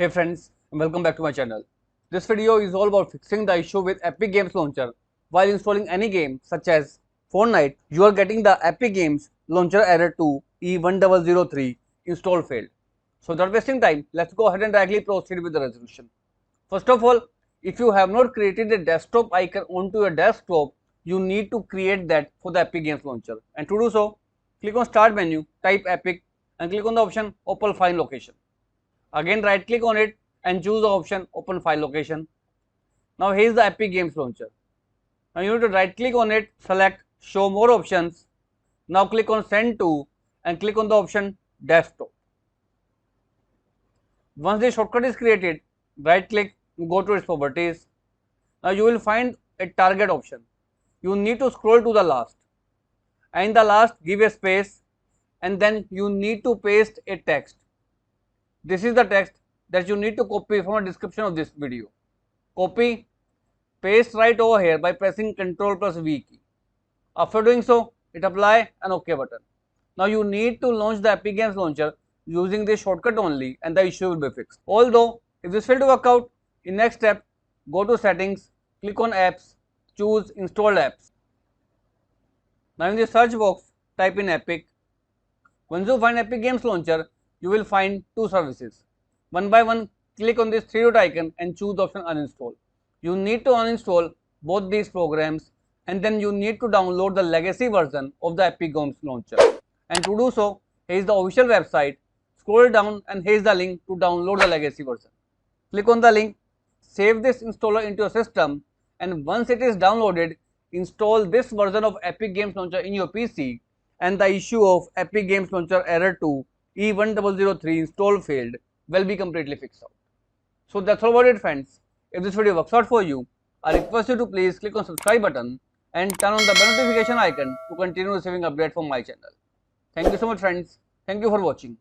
Hey friends, and welcome back to my channel. This video is all about fixing the issue with Epic Games Launcher. While installing any game such as Fortnite, you are getting the Epic Games Launcher error II E1003 install failed. So without wasting time, let's go ahead and directly proceed with the resolution. First of all, if you have not created a desktop icon onto your desktop, you need to create that for the Epic Games Launcher. And to do so, click on Start menu, type Epic and click on the option Open File Location. Again right click on it and choose the option Open File Location. Now here is the Epic Games Launcher. Now you need to right click on it, select Show More Options. Now click on Send To and click on the option Desktop. Once the shortcut is created, right click and go to its properties. Now you will find a target option. You need to scroll to the last. And in the last give a space and then you need to paste a text. This is the text that you need to copy from the description of this video. Copy, paste right over here by pressing Ctrl+V key. After doing so, hit apply and OK button. Now you need to launch the Epic Games Launcher using this shortcut only and the issue will be fixed. Although, if this failed to work out, in next step, go to settings, click on apps, choose installed apps. Now in the search box, type in Epic. Once you find Epic Games Launcher, you will find two services. One by one, click on this three dot icon and choose the option uninstall. You need to uninstall both these programs and then you need to download the legacy version of the Epic Games Launcher. And to do so, here is the official website. Scroll down and here is the link to download the legacy version. Click on the link, save this installer into your system, and once it is downloaded, install this version of Epic Games Launcher in your PC and the issue of Epic Games Launcher error 2 E1003 install failed will be completely fixed out. So that's all about it friends. If this video works out for you, I request you to please click on subscribe button and turn on the bell notification icon to continue receiving updates from my channel. Thank you so much friends. Thank you for watching.